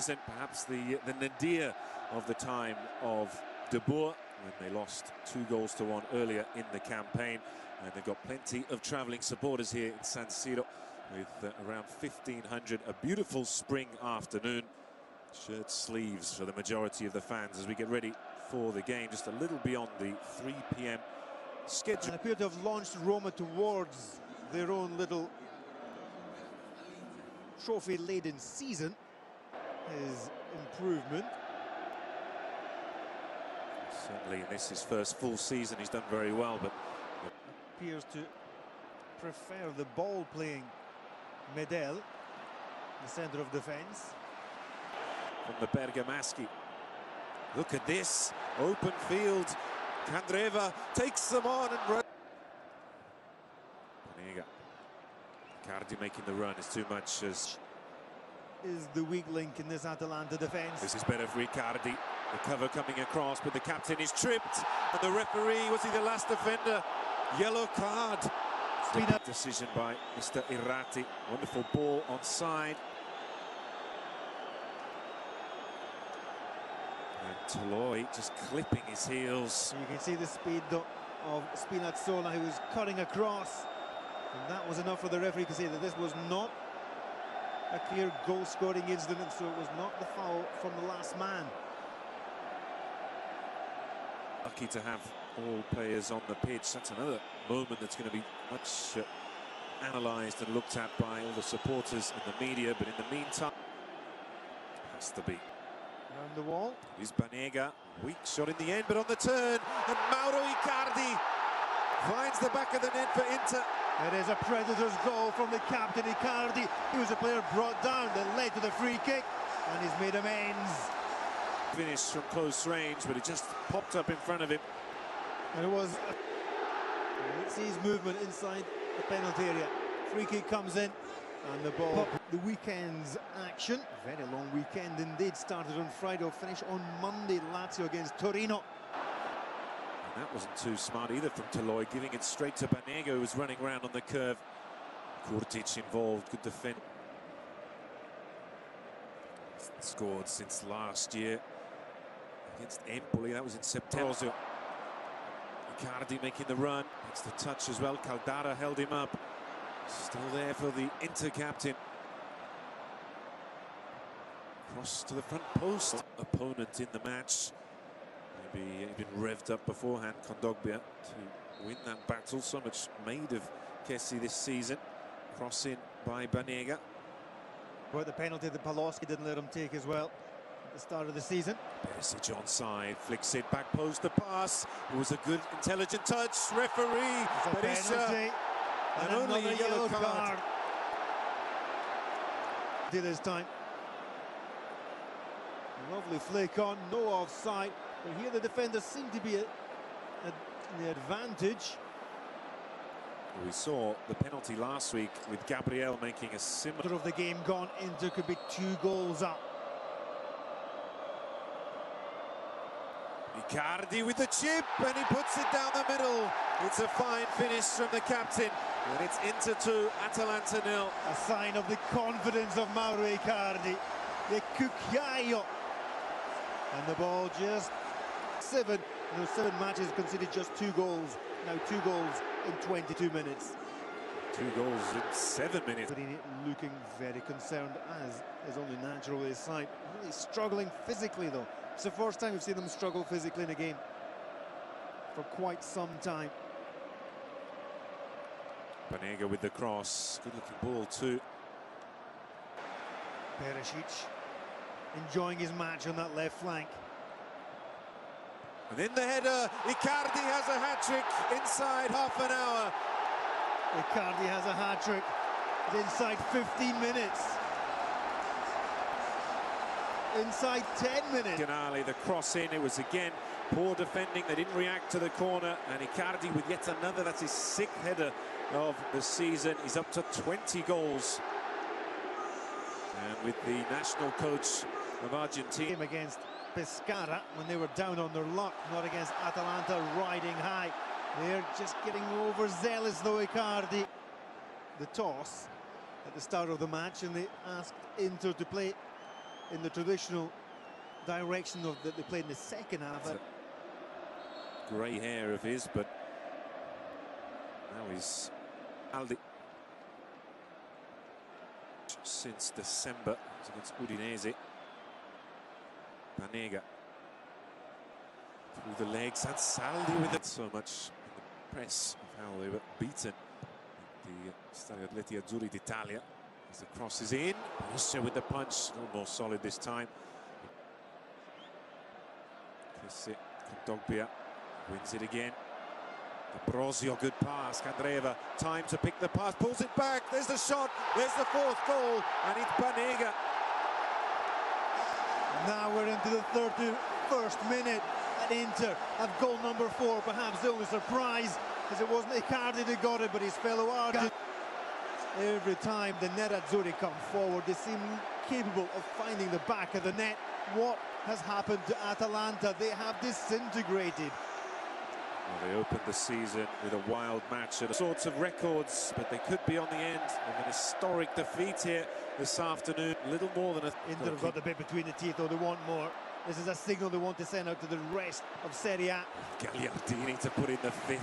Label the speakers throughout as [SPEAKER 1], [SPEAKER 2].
[SPEAKER 1] season, perhaps the nadir of the time of De Boer, when they lost 2-1 earlier in the campaign. And they've got plenty of travelling supporters here in San Siro, with around 1,500. A beautiful spring afternoon. Shirt sleeves for the majority of the fans as we get ready for the game, just a little beyond the 3 p.m. schedule.
[SPEAKER 2] And appear to have launched Roma towards their own little trophy-laden season. His improvement.
[SPEAKER 1] Certainly, in this his first full season, he's done very well, but
[SPEAKER 2] appears to prefer the ball-playing Medel, the centre of defence.
[SPEAKER 1] From the Bergamaschi. Look at this, open field. Candreva takes them on and runs. Banega. Icardi making the run is too much. Is
[SPEAKER 2] the weak link in this Atalanta defence.
[SPEAKER 1] This is better for Icardi. The cover coming across, but the captain is tripped. And the referee, was he the last defender? Yellow card. Decision by Mr. Irrati. Wonderful ball onside. And Toloi just clipping his heels.
[SPEAKER 2] You can see the speed of Spinazzola, who was cutting across. And that was enough for the referee to say that this was not a clear goal-scoring incident, so it was not the foul from the last man.
[SPEAKER 1] Lucky to have all players on the pitch. That's another moment that's going to be much analysed and looked at by all the supporters and the media. But in the meantime, has to be.
[SPEAKER 2] Around the wall.
[SPEAKER 1] Here's Banega. Weak shot in the end, but on the turn. And Mauro Icardi finds the back of the net for Inter.
[SPEAKER 2] It is a Predators goal from the captain Icardi. He was a player brought down that led to the free kick, and he's made amends.
[SPEAKER 1] Finished from close range, but it just popped up in front of him.
[SPEAKER 2] And it was. Let's see his movement inside the penalty area. Free kick comes in, and the ball. The weekend's action, very long weekend indeed. Started on Friday, will finish on Monday. Lazio against Torino.
[SPEAKER 1] And that wasn't too smart either from Toloi, giving it straight to Banega, who was running around on the curve. Kurtic involved, good defense. Scored since last year against Empoli, that was in September. Icardi making the run, it's the touch as well. Caldara held him up. Still there for the Inter captain. Cross to the front post. Opponent in the match. Maybe even revved up beforehand, Kondogbia, to win that battle. So much made of Kessie this season. Cross in by Banega.
[SPEAKER 2] But the penalty that Paloschi didn't let him take as well at the start of the season.
[SPEAKER 1] Perisic onside, flicks it back post, the pass. It was a good, intelligent touch. Referee,
[SPEAKER 2] Berisha, and only a yellow card. Did this time. Lovely flick on, no offside. But here the defenders seem to be in the advantage.
[SPEAKER 1] We saw the penalty last week with Gabriel making a similar.
[SPEAKER 2] Of the game gone, Inter could be 2 goals up.
[SPEAKER 1] Icardi with the chip, and he puts it down the middle. It's a fine finish from the captain, and it's Inter 2, Atalanta 0.
[SPEAKER 2] A sign of the confidence of Mauro Icardi, the cucchiaio. And the ball just 7 matches, conceded just 2 goals. Now 2 goals in 22 minutes.
[SPEAKER 1] 2 goals in 7 minutes.
[SPEAKER 2] Looking very concerned, as is only natural with his side. Really struggling physically though. It's the first time we've seen them struggle physically in a game for quite some time.
[SPEAKER 1] Banega with the cross. Good looking ball too.
[SPEAKER 2] Perisic enjoying his match on that left flank.
[SPEAKER 1] And in the header, Icardi has a hat-trick inside half an hour.
[SPEAKER 2] Icardi has a hat-trick inside 15 minutes. Inside 10 minutes.
[SPEAKER 1] Ganali, the cross in, it was again poor defending. They didn't react to the corner, and Icardi with yet another. That's his 6th header of the season. He's up to 20 goals. And with the national coach of Argentina.
[SPEAKER 2] Against Pescara when they were down on their luck, not against Atalanta riding high. They're just getting overzealous though, Icardi. The toss at the start of the match, and they asked Inter to play in the traditional direction of that they played in the second half.
[SPEAKER 1] Grey hair of his, but now he's Aldi. Since December, it's against Udinese. Banega through the legs, and Saldi with it. So much in the press of how they were beaten at the Stadio Atleti Azzurri d'Italia. As the cross is in, Berisha with the punch, a little more solid this time. Dogbia wins it again. Ambrosio, good pass. Candreva, time to pick the pass, pulls it back. There's the shot. There's the fourth goal, and it's Banega.
[SPEAKER 2] Now we're into the 31st minute at Inter of goal number 4. Perhaps the only surprise, because it wasn't Icardi that got it, but his fellow Argentine. Every time the Nerazzurri come forward, they seem capable of finding the back of the net. What has happened to Atalanta? They have disintegrated.
[SPEAKER 1] Well, they opened the season with a wild match and sorts of records, but they could be on the end of an historic defeat here this afternoon. Little more than a...
[SPEAKER 2] Inter have got the bit between the teeth, though. They want more. This is a signal they want to send out to the rest of Serie A.
[SPEAKER 1] Gagliardini to put in the 5th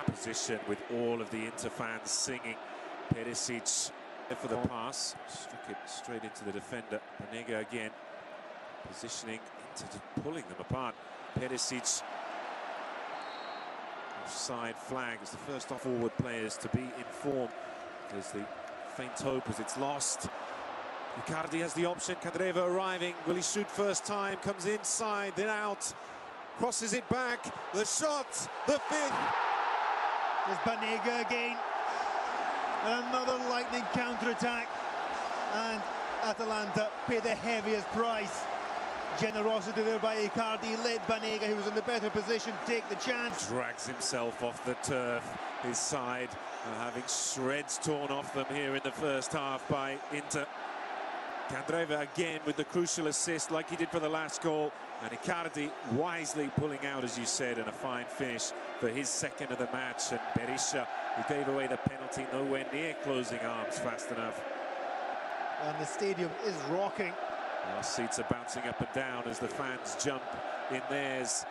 [SPEAKER 1] position with all of the Inter fans singing. Perisic for the pass, struck it straight into the defender. Banega again, positioning into pulling them apart. Perisic. Offside flag as the first forward players to be informed. There's the faint hope as it's lost. Icardi has the option. Candreva arriving. Will he shoot first time? Comes inside, then out. Crosses it back. The shot. The 5th.
[SPEAKER 2] There's Banega again. And another lightning counter-attack. And Atalanta pay the heaviest price. Generosity there by Icardi, led Banega, who was in the better position, take the chance.
[SPEAKER 1] Drags himself off the turf, his side having shreds torn off them here in the first half by Inter. Candreva again with the crucial assist like he did for the last goal, and Icardi wisely pulling out, as you said, and a fine finish for his second of the match. And Berisha, who gave away the penalty, nowhere near closing arms fast enough.
[SPEAKER 2] And the stadium is rocking.
[SPEAKER 1] Our seats are bouncing up and down as the fans jump in theirs.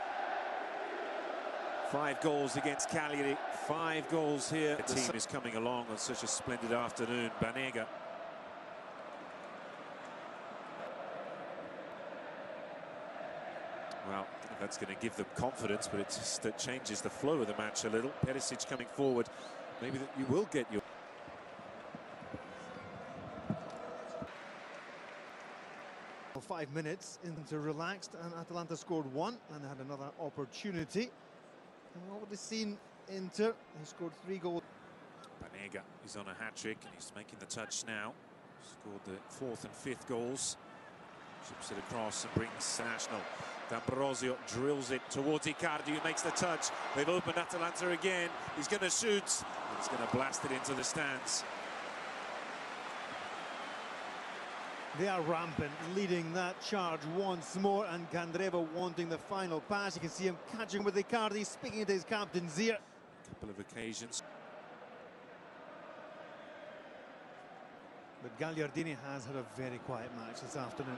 [SPEAKER 1] 5 goals against Cagliari, 5 goals here. The team is coming along on such a splendid afternoon. Banega. Well, I don't know if that's going to give them confidence, but it just changes the flow of the match a little. Perisic coming forward. Maybe that you will get your...
[SPEAKER 2] 5 minutes into relaxed, and Atalanta scored 1 and had another opportunity. And what would have seen Inter? He scored 3 goals.
[SPEAKER 1] Banega is on a hat-trick and he's making the touch now. Scored the 4th and 5th goals. Chips it across and brings National. D'Ambrosio drills it towards Icardi, who makes the touch. They've opened Atalanta again. He's going to shoot. He's going to blast it into the stands.
[SPEAKER 2] They are rampant, leading that charge once more, and Candreva wanting the final pass. You can see him catching with Icardi, speaking to his captain's ear.
[SPEAKER 1] A couple of occasions.
[SPEAKER 2] But Gagliardini has had a very quiet match this afternoon.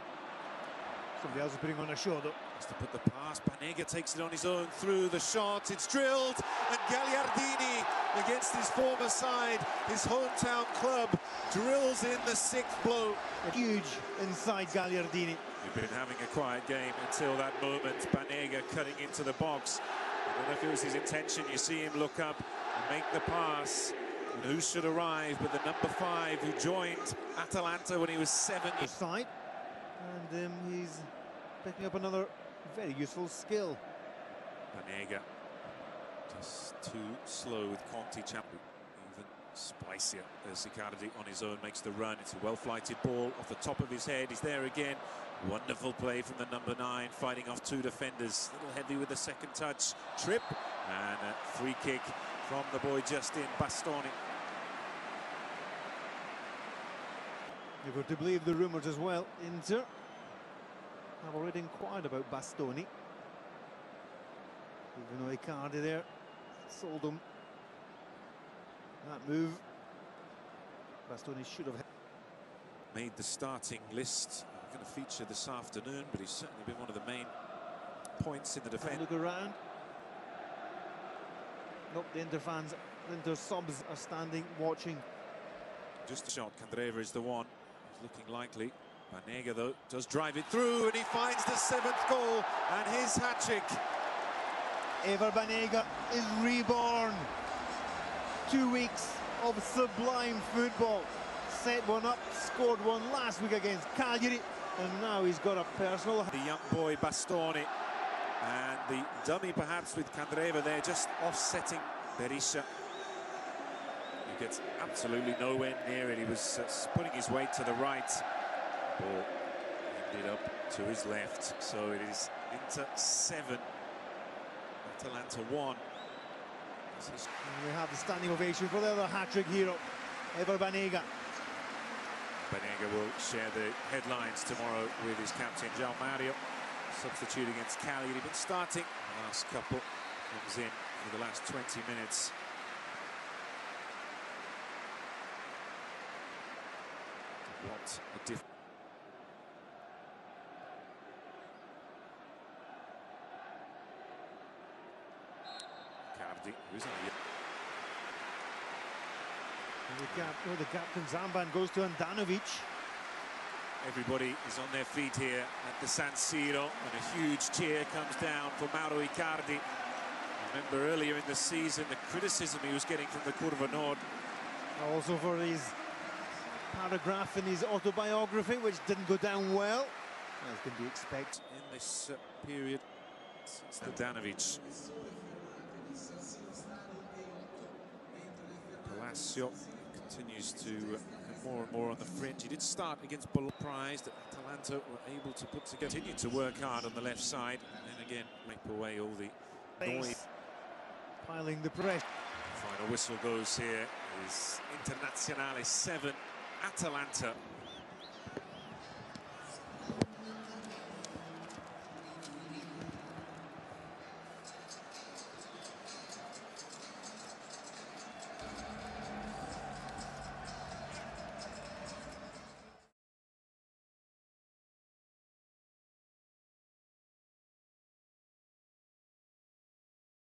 [SPEAKER 2] Somebody else is putting on a show, though.
[SPEAKER 1] Has to put the pass. Banega takes it on his own through the shot. It's drilled, and Gagliardini, against his former side, his hometown club, drills in the 6th blow.
[SPEAKER 2] Huge inside Gagliardini.
[SPEAKER 1] We've been having a quiet game until that moment. Banega cutting into the box. I don't know if it was his intention. You see him look up and make the pass. And who should arrive but the number 5 who joined Atalanta when he was 7 years
[SPEAKER 2] side. And he's picking up another very useful skill.
[SPEAKER 1] Banega just too slow with Conti. Even spicier as Icardi on his own makes the run. It's a well-flighted ball off the top of his head. He's there again. Wonderful play from the number 9, fighting off 2 defenders. A little heavy with the second touch. Trip and a free kick from the boy Justin Bastoni.
[SPEAKER 2] You've got to believe the rumours as well. Inter have already inquired about Bastoni. Even though Icardi there sold him that move. Bastoni should have
[SPEAKER 1] made the starting list. going to feature this afternoon, but he's certainly been one of the main points in the defence.
[SPEAKER 2] Look around. Nope, the Inter fans, the Inter subs are standing watching.
[SPEAKER 1] Just a shot. Candreva is the one. He's looking likely. Banega, though, does drive it through, and he finds the 7th goal and his hat-trick.
[SPEAKER 2] Éver Banega is reborn. 2 weeks of sublime football. Set one up, scored one last week against Cagliari, and now he's got a personal.
[SPEAKER 1] The young boy Bastoni, and the dummy perhaps with Candreva there, just offsetting Berisha. He gets absolutely nowhere near it. He was putting his weight to the right. Ball ended up to his left. So it is Inter 7, Atalanta 1.
[SPEAKER 2] And we have the standing ovation for the other hat-trick hero, Éver Banega.
[SPEAKER 1] Banega will share the headlines tomorrow with his captain, João Mauro, substitute against Cagliari. He's been starting the last couple, comes in for the last 20 minutes. What a difference. Icardi, who's in
[SPEAKER 2] The captain's armband goes to Andanovic.
[SPEAKER 1] Everybody is on their feet here at the San Siro, and a huge cheer comes down for Mauro Icardi. Remember earlier in the season the criticism he was getting from the Curva Nord.
[SPEAKER 2] Also for his paragraph in his autobiography, which didn't go down well, as can be expected.
[SPEAKER 1] In this period since the Andanovic. Palacio continues to more and more on the fringe. He did start against Bologna, surprised that Atalanta were able to put together. Continue to work hard on the left side, and then again wipe away all the noise.
[SPEAKER 2] Piling the press.
[SPEAKER 1] Final whistle goes here. Is Internazionale 7, Atalanta